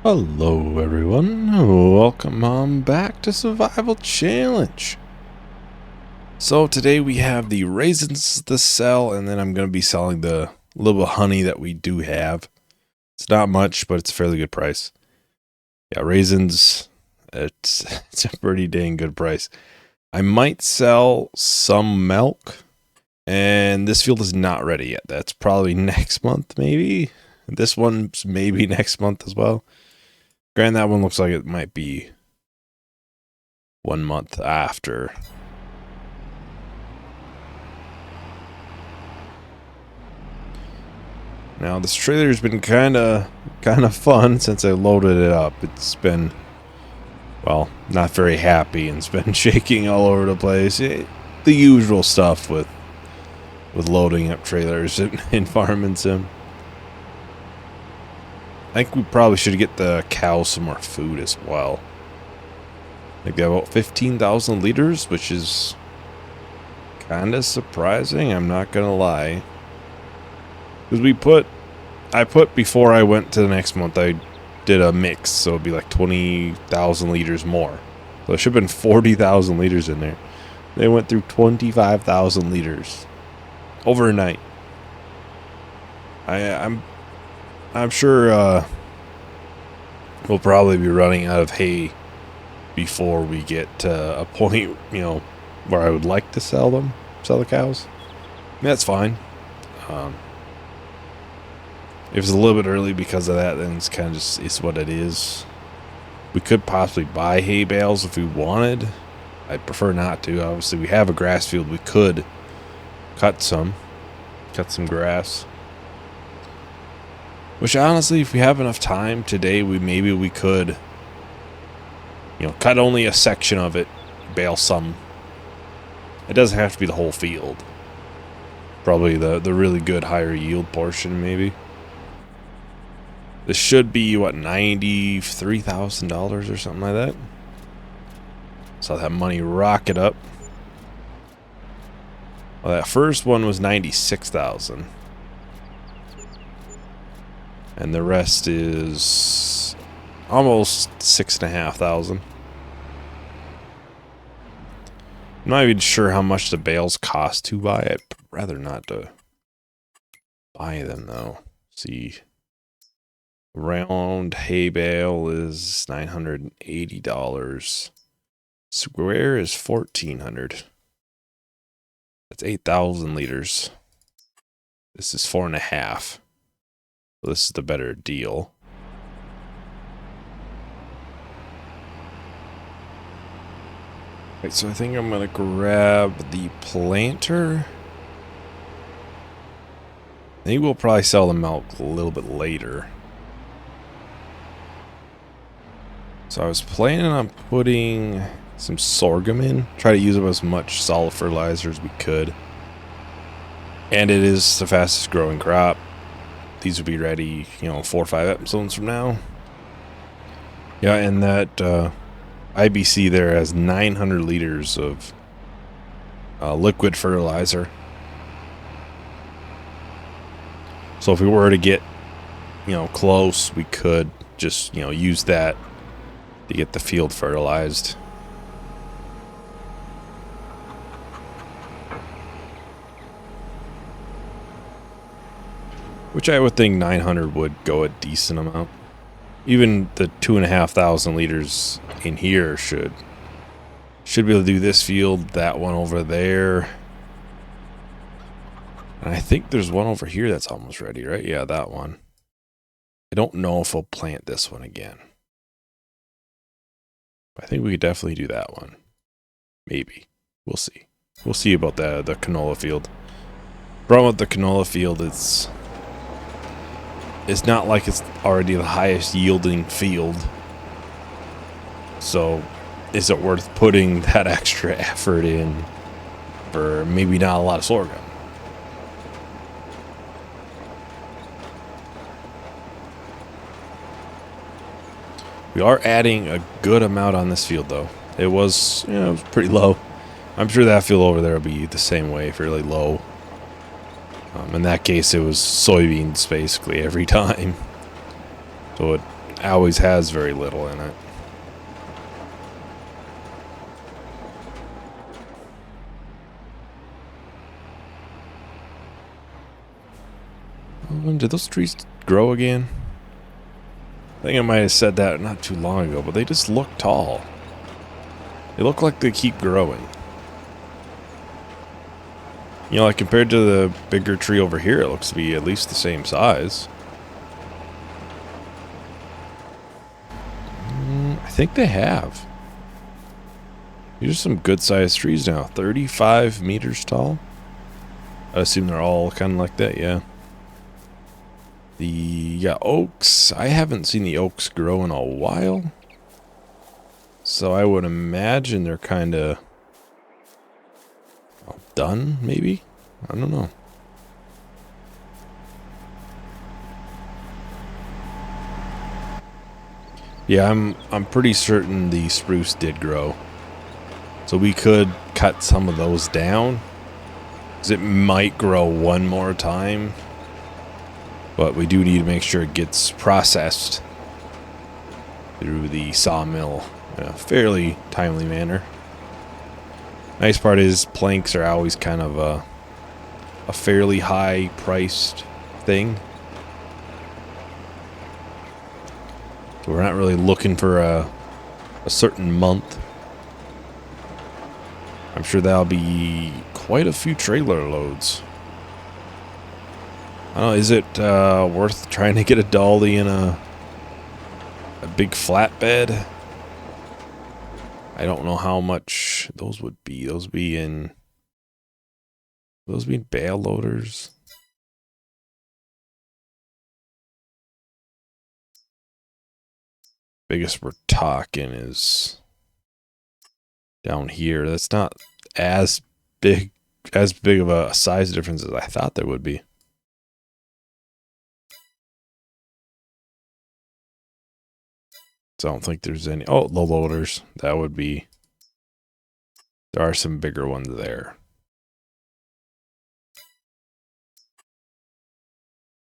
Hello everyone, welcome on back to Survival Challenge. So today we have the raisins to sell, and then I'm going to be selling the little honey that we do have. It's not much, but it's a fairly good price. Yeah, raisins, it's a pretty dang good price. I might sell some milk, and this field is not ready yet. That's probably next month maybe. This one's maybe next month as well. Granted, that one looks like it might be 1 month after. Now, this trailer's been kind of fun since I loaded it up. It's been, well, not very happy, and it's been shaking all over the place. The usual stuff with loading up trailers in Farming Sim. I think we probably should get the cows some more food as well. I think they have about 15,000 liters, which is kind of surprising, I'm not gonna lie. Because I put before I went to the next month, I did a mix, so it'd be like 20,000 liters more. So there should have been 40,000 liters in there. They went through 25,000 liters overnight. I'm sure we'll probably be running out of hay before we get to a point, where I would like to sell the cows. That's fine. If it's a little bit early because of that, then it's kind of just, it's what it is. We could possibly buy hay bales if we wanted. I'd prefer not to. Obviously, we have a grass field. We could cut some grass. Which honestly, if we have enough time today, maybe we could, cut only a section of it, bale some. It doesn't have to be the whole field. Probably the really good higher yield portion, maybe. This should be, what, $93,000 or something like that. Saw that money rocket up. Well, that first one was 96,000. And the rest is almost 6,500. I'm not even sure how much the bales cost to buy. I'd rather not to buy them though. See, round hay bale is $980. Square is $1,400. That's 8,000 liters. This is 4.5. So this is the better deal. Right, so I think I'm gonna grab the planter. I think we'll probably sell the milk a little bit later. So I was planning on putting some sorghum in. Try to use up as much solid fertilizer as we could. And it is the fastest growing crop. These will be ready, 4 or 5 episodes from now. Yeah, and that IBC there has 900 liters of liquid fertilizer. So if we were to get, close, we could just, use that to get the field fertilized. Which I would think 900 would go a decent amount. Even the 2,500 liters in here should be able to do this field, that one over there. And I think there's one over here that's almost ready, right? Yeah, that one. I don't know if we'll plant this one again. I think we could definitely do that one. Maybe. We'll see. We'll see about the canola field. Problem with the canola field, it's not like it's already the highest yielding field. So, is it worth putting that extra effort in for maybe not a lot of sorghum? We are adding a good amount on this field though. It was, it was pretty low. I'm sure that field over there will be the same way, fairly low. In that case, it was soybeans basically every time. So it always has very little in it. Did those trees grow again? I think I might have said that not too long ago, but they just look tall. They look like they keep growing. You know, like compared to the bigger tree over here, it looks to be at least the same size. I think they have. These are some good sized trees now. 35 meters tall. I assume they're all kind of like that, yeah. The oaks, I haven't seen the oaks grow in a while. So I would imagine they're kind of done, maybe? I don't know. Yeah, I'm pretty certain the spruce did grow. So we could cut some of those down. 'Cause it might grow one more time. But we do need to make sure it gets processed through the sawmill in a fairly timely manner. Nice part is planks are always kind of a fairly high priced thing. So we're not really looking for a certain month. I'm sure that'll be quite a few trailer loads. I don't know, is it worth trying to get a dolly in a big flatbed? I don't know how much those would be. Those be in bale loaders. Biggest we're talking is down here. That's not as big of a size difference as I thought there would be. So I don't think there's any. Oh, the loaders. That would be. There are some bigger ones there.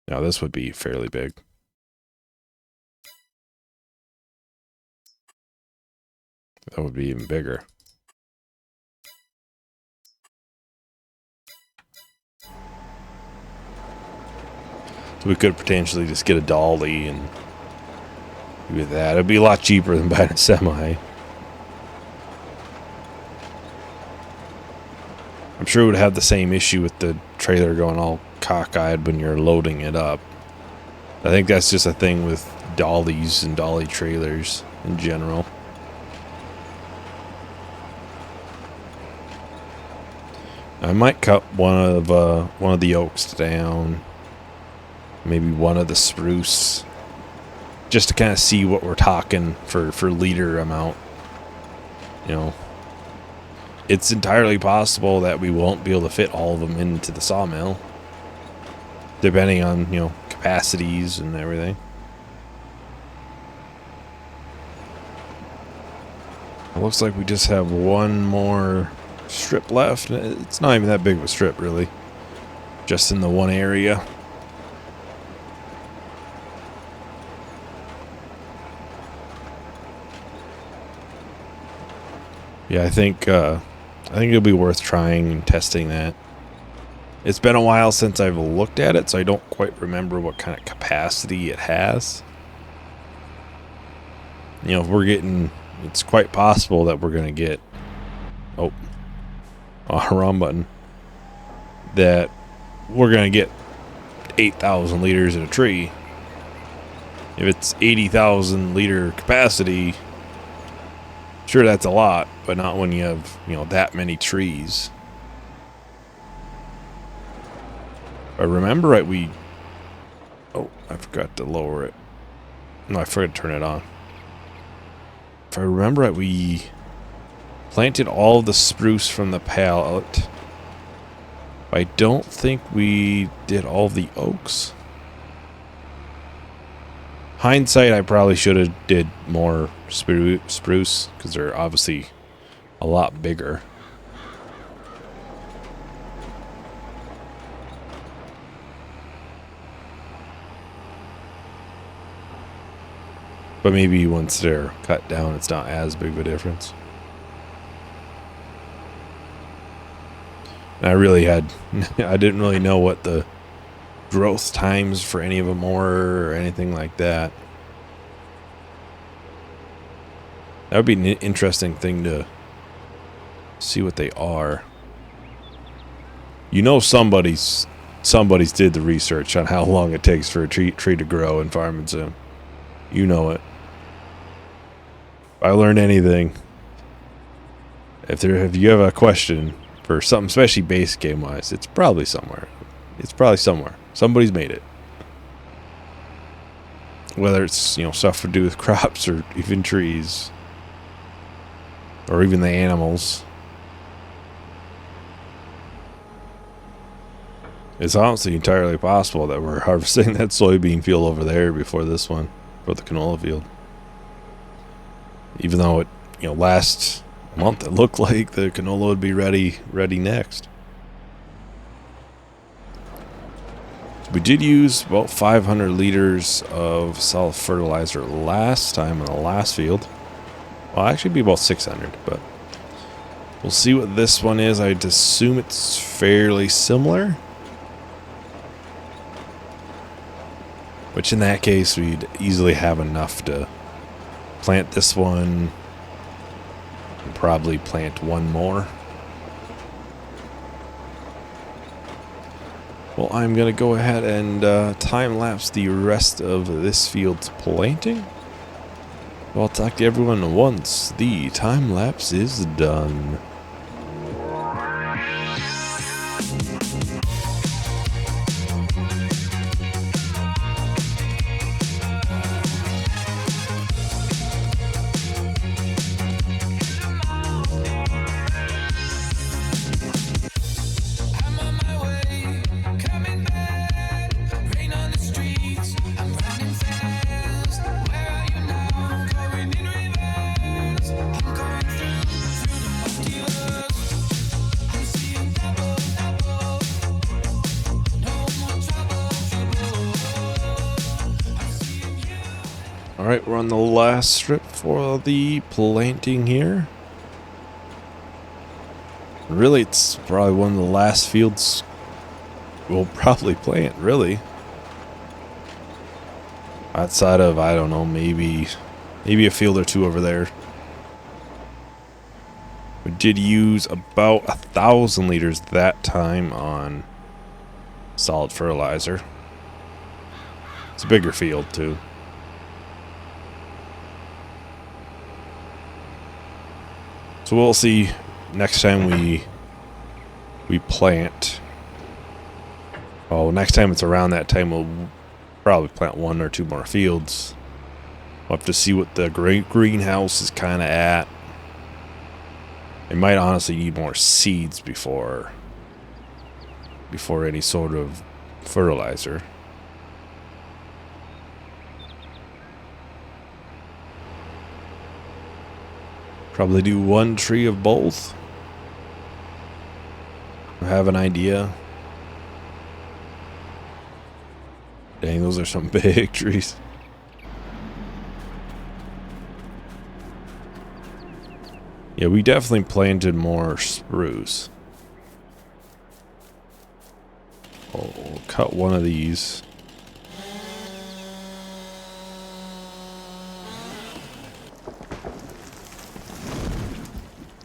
Now this would be fairly big. That would be even bigger. So we could potentially just get a dolly and do that. It'd be a lot cheaper than buying a semi. I'm sure it would have the same issue with the trailer going all cockeyed when you're loading it up. I think that's just a thing with dollies and dolly trailers in general. I might cut one of the oaks down, maybe one of the spruce, just to kind of see what we're talking for liter amount. You know, it's entirely possible that we won't be able to fit all of them into the sawmill, depending on, you know, capacities and everything. It looks like we just have one more strip left. It's not even that big of a strip, really. Just in the one area. Yeah, I think it'll be worth trying and testing that. It's been a while since I've looked at it, so I don't quite remember what kind of capacity it has. You know, if we're getting, it's quite possible that we're going to get, wrong button, that we're going to get 8,000 liters in a tree. If it's 80,000 liter capacity, sure, that's a lot, but not when you have, you know, that many trees. If I remember right, I forgot to lower it. No, I forgot to turn it on. If I remember right, we planted all of the spruce from the pallet. I don't think we did all the oaks. Hindsight, I probably should have did more spruce because they're obviously a lot bigger. But maybe once they're cut down, it's not as big of a difference. And I really I didn't really know what the growth times for any of them were or anything like that. That would be an interesting thing to see what they are. You know, somebody's did the research on how long it takes for a tree to grow in Farming Sim. You know it. If I learned anything, if you have a question for something, especially base game wise, it's probably somewhere. It's probably somewhere. Somebody's made it. Whether it's, you know, stuff to do with crops or even trees. Or even the animals. It's honestly entirely possible that we're harvesting that soybean field over there before this one, for the canola field. Even though it, you know, last month it looked like the canola would be ready next. We did use about 500 liters of solid fertilizer last time in the last field. Well, actually be about 600, but we'll see what this one is. I'd assume it's fairly similar. Which in that case, we'd easily have enough to plant this one. And probably plant one more. Well, I'm going to go ahead and time-lapse the rest of this field's planting. Well, I'll talk to everyone once the time-lapse is done. Alright, we're on the last strip for the planting here. Really, it's probably one of the last fields we'll probably plant, really. Outside of, I don't know, maybe a field or two over there. We did use about 1,000 liters that time on solid fertilizer. It's a bigger field, too. So we'll see next time we plant. Oh, next time it's around that time, we'll probably plant one or two more fields. We'll have to see what the greenhouse is kind of at. It might honestly need more seeds before any sort of fertilizer. Probably do one tree of both. I have an idea. Dang, those are some big trees. Yeah, we definitely planted more spruce. Oh, we'll cut one of these.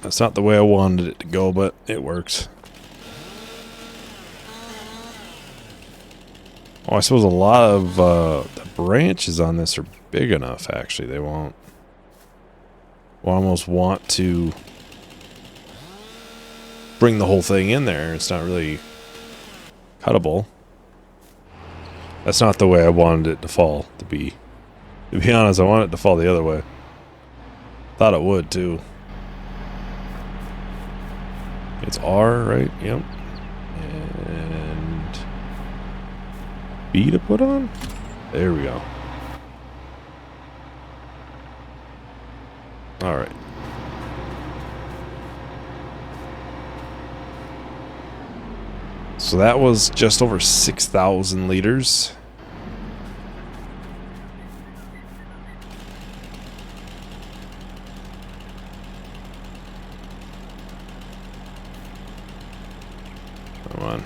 That's not the way I wanted it to go, but it works. Oh, I suppose a lot of the branches on this are big enough, actually. They won't. We'll almost want to bring the whole thing in there. It's not really cuttable. That's not the way I wanted it to fall, to be honest. I wanted it to fall the other way. Thought it would, too. It's R, right? Yep. And B to put on? There we go. Alright. So that was just over 6,000 liters. Come on.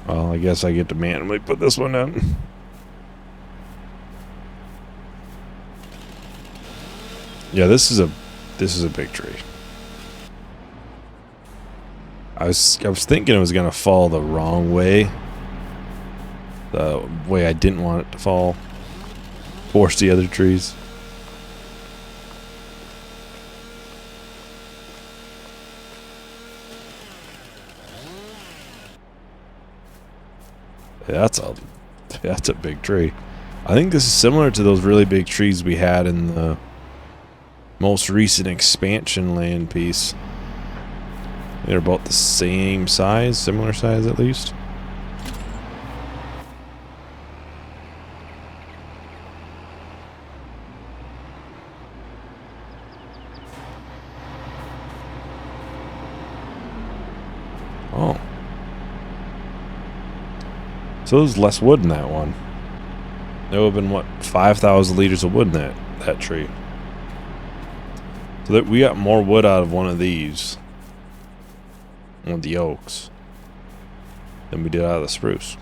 Well, I guess I get to manually put this one down. Yeah, this is a big tree. I was thinking it was gonna fall the wrong way. The way I didn't want it to fall. Force the other trees. Yeah, that's a big tree. I think this is similar to those really big trees we had in the most recent expansion land piece. They're about the same size, similar size at least. Oh. So there's less wood in that one. There would have been, what, 5,000 liters of wood in that tree. So that we got more wood out of one of these. One of the oaks. Than we did out of the spruce.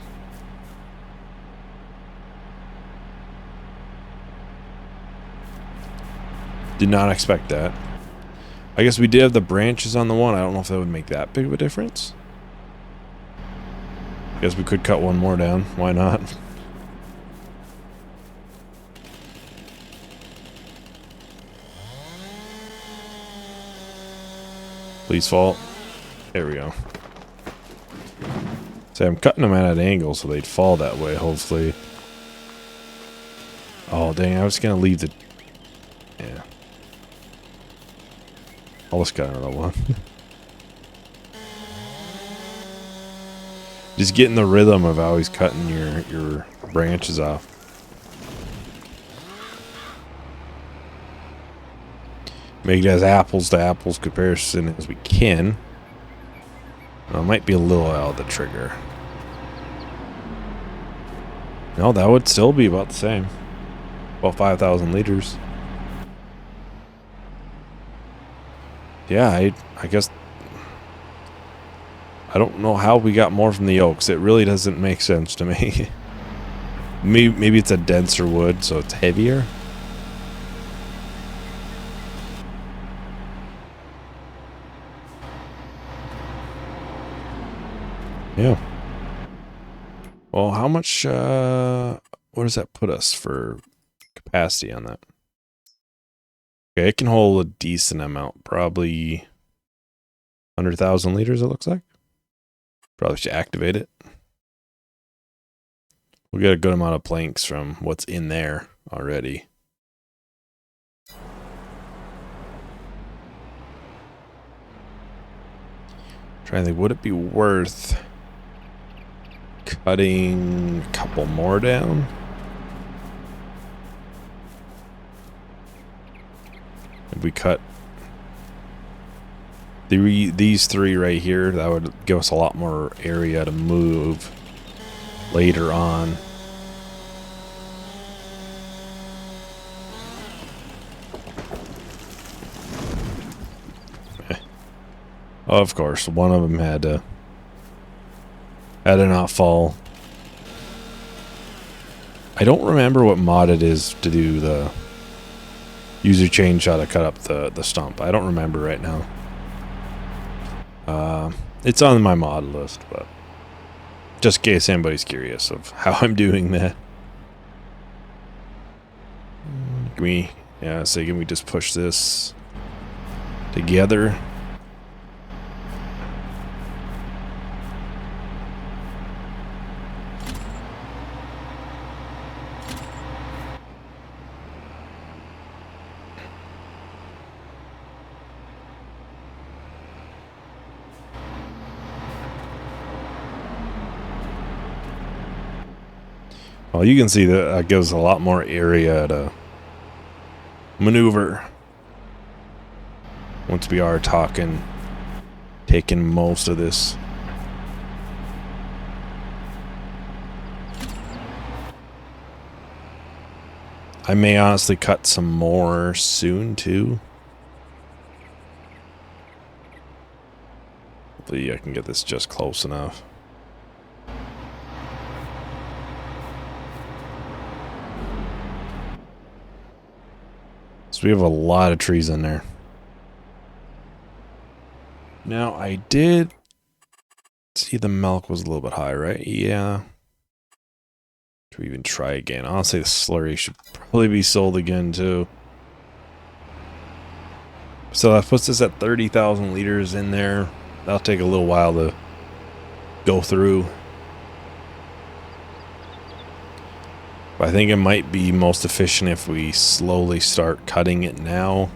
Did not expect that. I guess we did have the branches on the one. I don't know if that would make that big of a difference. I guess we could cut one more down. Why not? Please fall. There we go. See, I'm cutting them at an angle so they'd fall that way, hopefully. Oh, dang. I was going to leave the... Yeah. I'll just cut another one. Just getting the rhythm of always cutting your branches off. Make it as apples to apples comparison as we can. Well, it might be a little out of the trigger. No, that would still be about the same. About 5,000 liters. Yeah, I guess... I don't know how we got more from the oaks. It really doesn't make sense to me. Maybe it's a denser wood, so it's heavier. Yeah. Well, how much, what does that put us for capacity on that? Okay, it can hold a decent amount. Probably 100,000 liters, it looks like. Probably should activate it. We'll get a good amount of planks from what's in there already. Trying to think, would it be worth cutting a couple more down? If we cut these three right here, that would give us a lot more area to move later on. Of course, one of them had to not fall. I don't remember what mod it is to do the user change how to cut up the stump. I don't remember right now. It's on my mod list, but just in case anybody's curious of how I'm doing that. Can we just push this together? Well, you can see that gives a lot more area to maneuver once we are taking most of this. I may honestly cut some more soon too. Hopefully I can get this just close enough. So we have a lot of trees in there. Now I did see the milk was a little bit high, right? Yeah. Do we even try again? Honestly, the slurry should probably be sold again too. So that puts us at 30,000 liters in there. That'll take a little while to go through. But I think it might be most efficient if we slowly start cutting it now.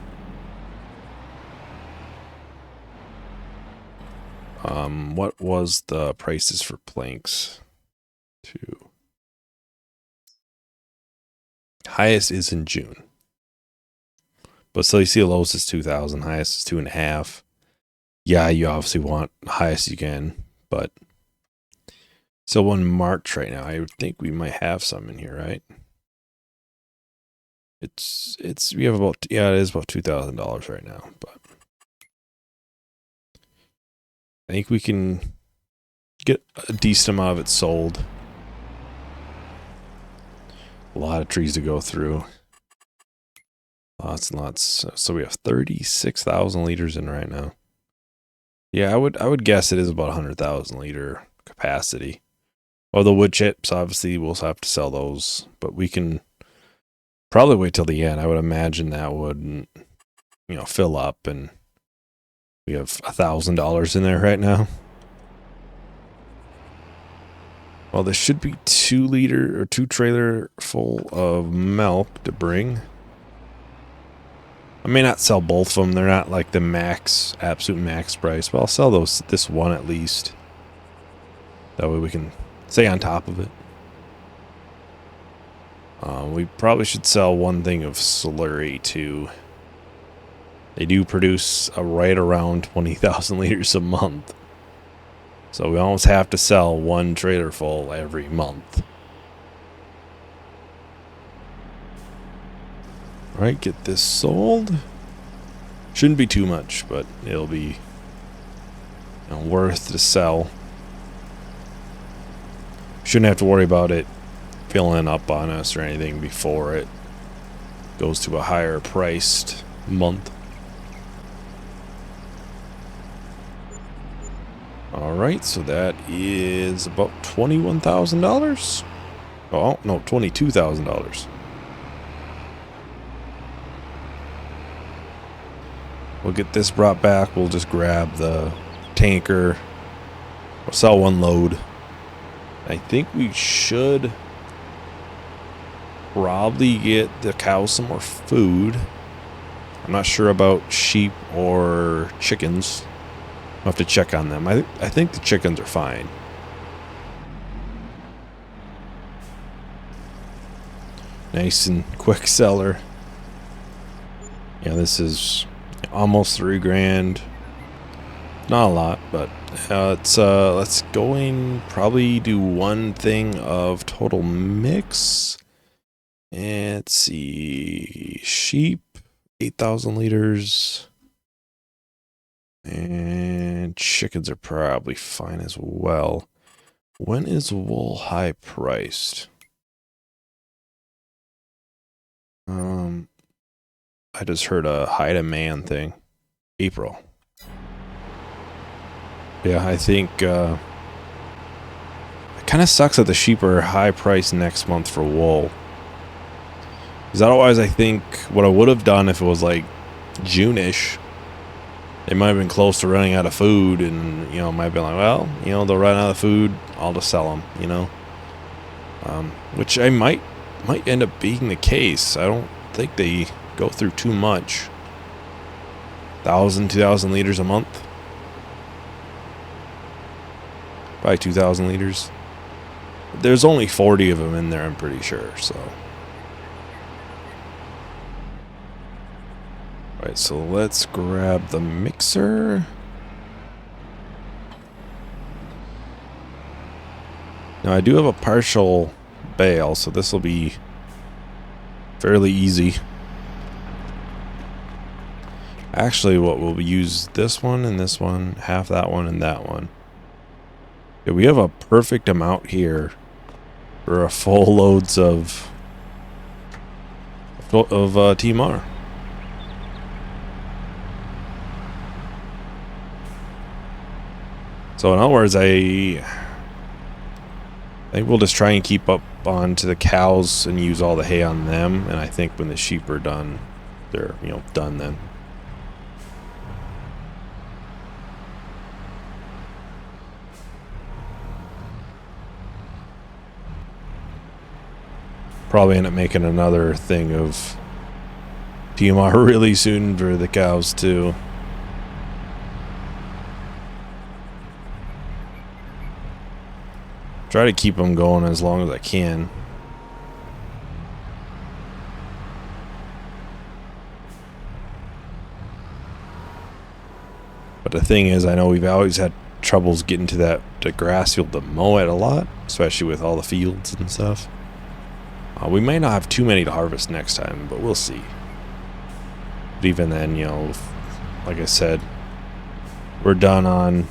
What was the prices for planks? 2. Highest is in June. But so you see the lowest is 2,000, highest is 2.5. Yeah, you obviously want the highest you can, but still in March right now. I would think we might have some in here, right? We have about, yeah, it is about $2,000 right now, but I think we can get a decent amount of it sold. A lot of trees to go through. Lots and lots. So we have 36,000 liters in right now. Yeah, I would guess it is about 100,000 liter capacity. Oh, the wood chips, obviously, we'll have to sell those, but we can probably wait till the end. I would imagine that wouldn't, fill up, and we have $1,000 in there right now. Well, there should be 2 trailer full of milk to bring. I may not sell both of them. They're not like the absolute max price, but I'll sell this one at least. That way we can stay on top of it. We probably should sell one thing of slurry too. They do produce right around 20,000 liters a month. So we almost have to sell 1 trailer full every month. Alright, get this sold. Shouldn't be too much, but it'll be worth to sell. Shouldn't have to worry about it filling up on us or anything before it goes to a higher priced month. Alright, so that is about $21,000. Oh, no, $22,000. We'll get this brought back. We'll just grab the tanker. We'll sell 1 load. I think we should probably get the cows some more food. I'm not sure about sheep or chickens. I'll have to check on them. I think the chickens are fine. Nice and quick seller. Yeah, this is almost $3,000. Not a lot, but let's go in, probably do 1 thing of total mix. And let's see, sheep, 8,000 liters. And chickens are probably fine as well. When is wool high priced? I just heard a high demand thing. April. Yeah, I think it kind of sucks that the sheep are high priced next month for wool. Because otherwise, I think what I would have done if it was like June-ish, they might have been close to running out of food, and might be like, well, they'll run out of food, I'll just sell them, which I might end up being the case. I don't think they go through too much. 1,000, 2,000 liters a month. Probably 2,000 liters. There's only 40 of them in there, I'm pretty sure, so. Alright, so let's grab the mixer. Now I do have a partial bale, so this will be fairly easy. Actually, what we'll use this one and this one, half that one and that one. Yeah, we have a perfect amount here for a full loads of TMR. So in other words, I think we'll just try and keep up on to the cows and use all the hay on them. And I think when the sheep are done, they're, you know, done then. Probably end up making another thing of TMR really soon for the cows too. Try to keep them going as long as I can. But the thing is, I know we've always had troubles getting to the grass field to mow it a lot, especially with all the fields and stuff. We may not have too many to harvest next time, but we'll see. But even then, you know, like I said, we're done on,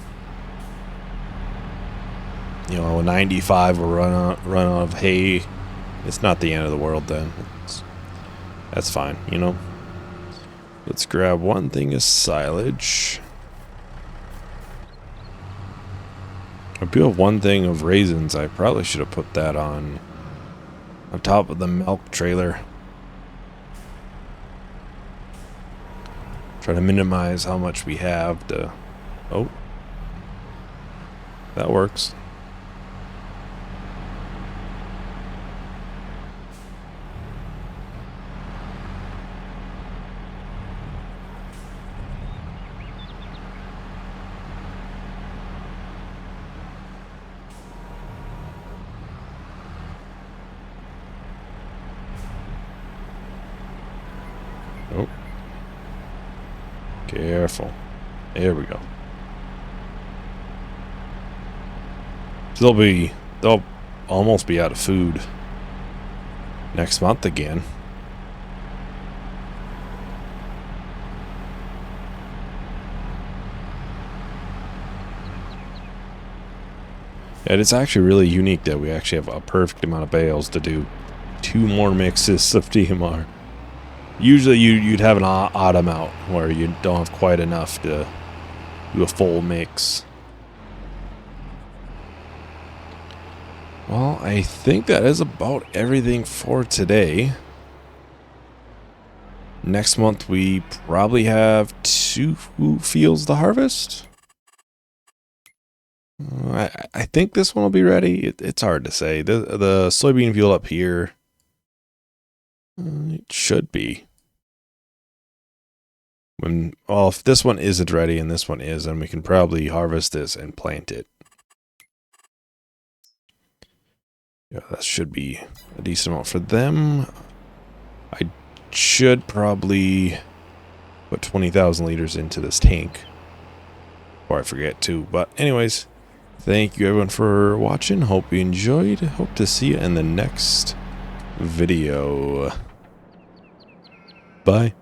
you know, 95. We'll run out of hay. It's not the end of the world then. That's fine, you know. Let's grab one thing of silage. I do have one thing of raisins. I probably should have put that on top of the milk trailer. Try to minimize how much we have to... Oh. That works. Oh. Careful. There we go. So they'll almost be out of food next month again. And it's actually really unique that we actually have a perfect amount of bales to do 2 more mixes of TMR. Usually you'd have an odd amount where you don't have quite enough to do a full mix. Well, I think that is about everything for today. Next month we probably have 2 fields to harvest. I think this one will be ready. It's hard to say. The soybean field up here, it should be. Well, if this one isn't ready and this one is, then we can probably harvest this and plant it. Yeah, that should be a decent amount for them. I should probably put 20,000 liters into this tank before I forget to. But anyways, thank you everyone for watching. Hope you enjoyed. Hope to see you in the next video. Bye.